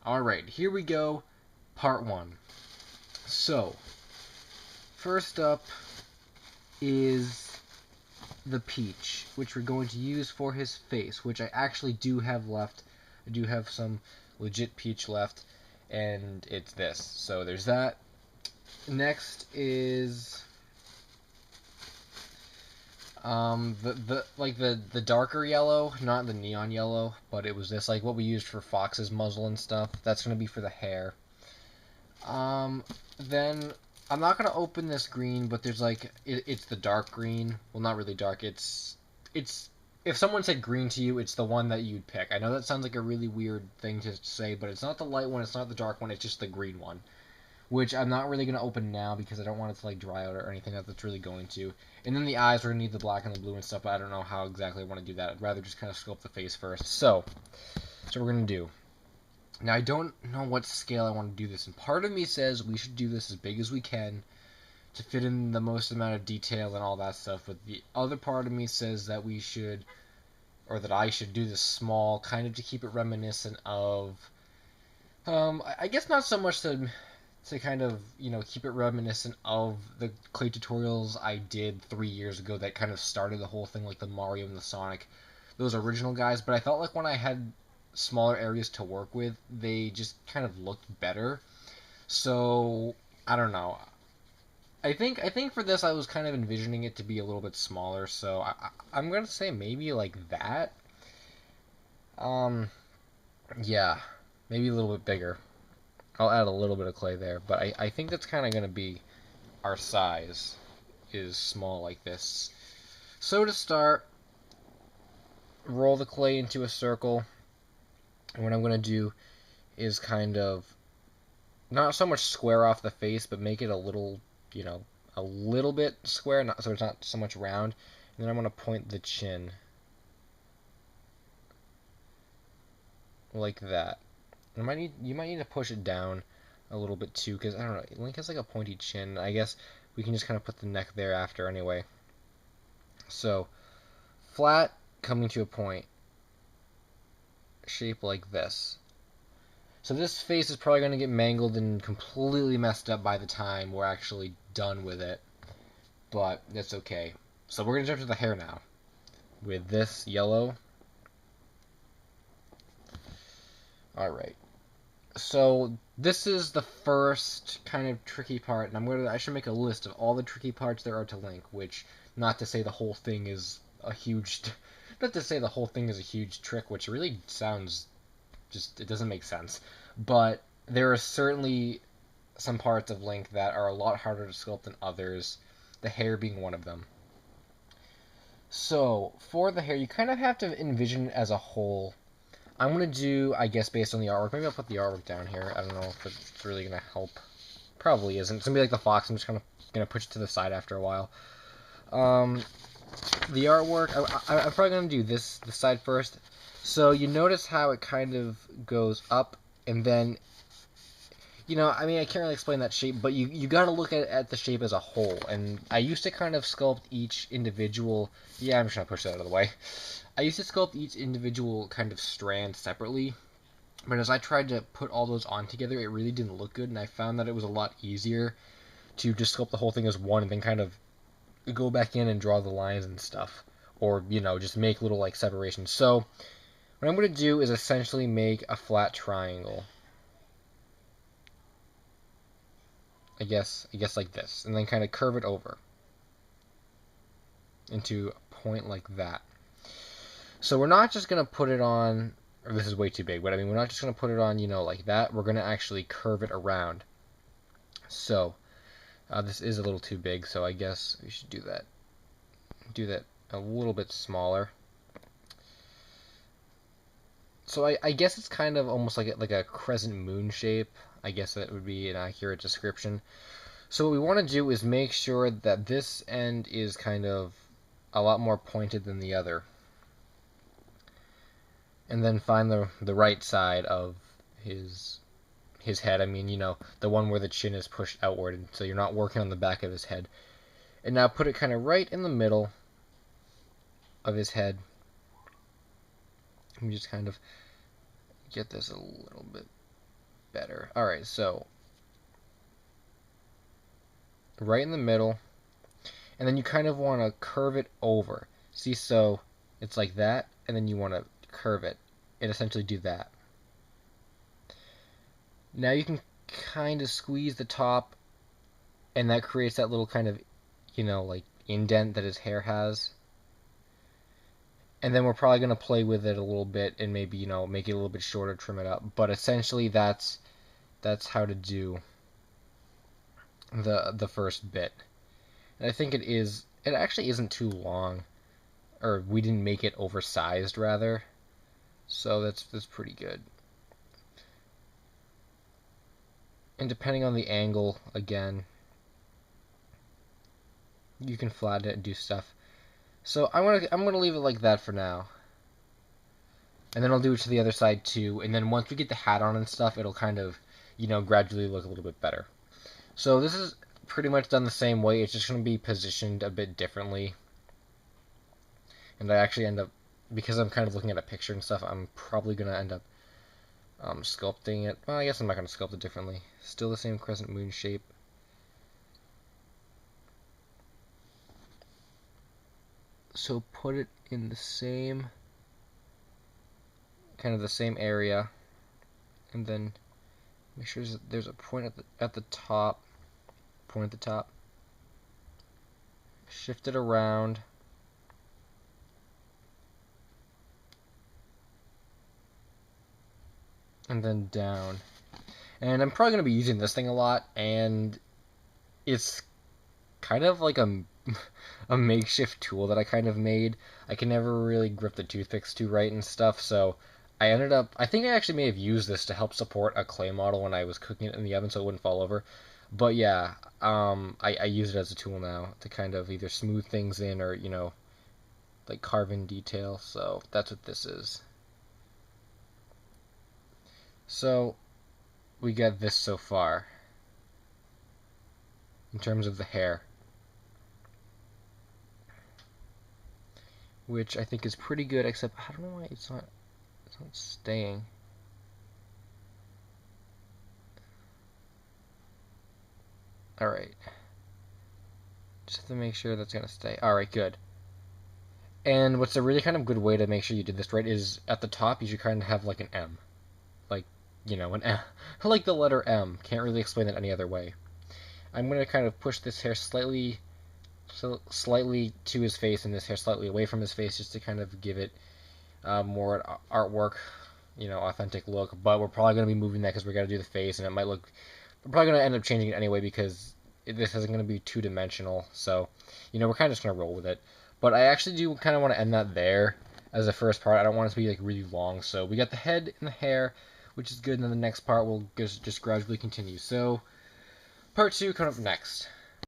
Alright, here we go. Part 1. So, first up is the peach, which we're going to use for his face, which I actually do have left. I do have some legit peach left, and it's this. So there's that. Next is the darker yellow, not the neon yellow, but it was this, like what we used for Fox's muzzle and stuff. That's gonna be for the hair. Then I'm not gonna open this green, but there's it's the dark green. Well, not really dark. It's if someone said green to you, it's the one that you'd pick. I know that sounds like a really weird thing to say, but it's not the light one, it's not the dark one, it's just the green one, which I'm not really going to open now because I don't want it to dry out or anything that's really going to. And then the eyes, we're going to need the black and the blue and stuff, but I don't know how exactly I want to do that. I'd rather just kind of sculpt the face first. So that's what we're going to do. Now, I don't know what scale I want to do this in. Part of me says we should do this as big as we can to fit in the most amount of detail and all that stuff, but the other part of me says that we should, or that I should do this small, kind of to keep it reminiscent of, I guess not so much to kind of, keep it reminiscent of the clay tutorials I did 3 years ago that kind of started the whole thing, like the Mario and the Sonic, those original guys, but I felt like when I had smaller areas to work with, they just kind of looked better. So, I don't know. I think for this I was kind of envisioning it to be a little bit smaller, so I'm gonna say maybe like that. Yeah, maybe a little bit bigger. I'll add a little bit of clay there, but I think that's kind of gonna be our size, is small like this. So to start, roll the clay into a circle, and what I'm gonna do is kind of not so much square off the face, but make it a little, a little bit square, not so it's not so much round. And then I'm going to point the chin like that. You might need to push it down a little bit too, because I don't know, Link has like a pointy chin. I guess we can just kind of put the neck there after anyway. So flat coming to a point, shape like this. So this face is probably going to get mangled and completely messed up by the time we're actually done with it, but that's okay. So we're going to jump to the hair now with this yellow. Alright, so this is the first kind of tricky part, and I should make a list of all the tricky parts there are to Link, which, not to say the whole thing is a huge trick, which really sounds it doesn't make sense. But there are certainly some parts of Link that are a lot harder to sculpt than others, the hair being one of them. So, for the hair, you kind of have to envision it as a whole. I'm going to do, I guess, based on the artwork, maybe I'll put the artwork down here. I don't know if it's really going to help. Probably isn't. It's going to be like the fox, I'm just kind of going to push it to the side after a while. The artwork, I'm probably going to do the side first. So you notice how it kind of goes up, and then, I mean, I can't really explain that shape, but you got to look at the shape as a whole. And I used to kind of sculpt each individual, yeah, I'm just going to push that out of the way. I used to sculpt each individual kind of strand separately, but as I tried to put all those on together, it really didn't look good, and I found that it was a lot easier to just sculpt the whole thing as one and then kind of go back in and draw the lines and stuff, or, just make little, separations. So what I'm going to do is essentially make a flat triangle. I guess like this, and then kind of curve it over into a point like that. So we're not just going to put it on, or this is way too big, but I mean, we're not just going to put it on, like that. We're going to actually curve it around. So this is a little too big, so I guess we should do that a little bit smaller. So I guess it's kind of almost like a crescent moon shape. I guess that would be an accurate description. So what we want to do is make sure that this end is kind of a lot more pointed than the other. And then find the right side of his head. I mean, the one where the chin is pushed outward, and so you're not working on the back of his head. And now put it kind of right in the middle of his head. Let me just kind of get this a little bit better. Alright, so right in the middle, and then you kind of want to curve it over. See, so it's like that, and then you want to curve it and essentially do that. Now you can kind of squeeze the top, and that creates that little kind of, like indent that his hair has. And then we're probably going to play with it a little bit and maybe, make it a little bit shorter, trim it up. But essentially that's how to do the first bit. And I think it actually isn't too long. Or we didn't make it oversized, rather. So that's pretty good. And depending on the angle, again, you can flatten it and do stuff. So I'm gonna leave it like that for now. And then I'll do it to the other side too. And then once we get the hat on and stuff, it'll kind of, gradually look a little bit better. So this is pretty much done the same way. It's just going to be positioned a bit differently. And I actually end up, because I'm kind of looking at a picture and stuff, I'm probably going to end up sculpting it. Well, I guess I'm not going to sculpt it differently. Still the same crescent moon shape. So put it in the same, kind of the same area. And then make sure there's a point at the top. Point at the top. Shift it around. And then down. And I'm probably going to be using this thing a lot, and it's kind of like a makeshift tool that I kind of made. I can never really grip the toothpicks too right and stuff, so I think I actually may have used this to help support a clay model when I was cooking it in the oven so it wouldn't fall over. But yeah, I use it as a tool now to kind of either smooth things in or, like carve in detail, so that's what this is. So, we got this so far, in terms of the hair, which I think is pretty good, except I don't know why it's not staying. Alright. Just have to make sure that's going to stay. Alright, good. And what's a really kind of good way to make sure you did this right is at the top you should kind of have like an M. Like, an M. Like the letter M. Can't really explain it any other way. I'm going to kind of push this hair slightly to his face and this hair slightly away from his face just to kind of give it more artwork, authentic look. But we're probably going to be moving that because we're going to do the face, and it might look... We're probably going to end up changing it anyway because this isn't going to be two-dimensional. So, we're kind of just going to roll with it. But I actually do kind of want to end that there as the first part. I don't want it to be like really long. So we got the head and the hair, which is good. And then the next part will just gradually continue. So part 2 coming up next.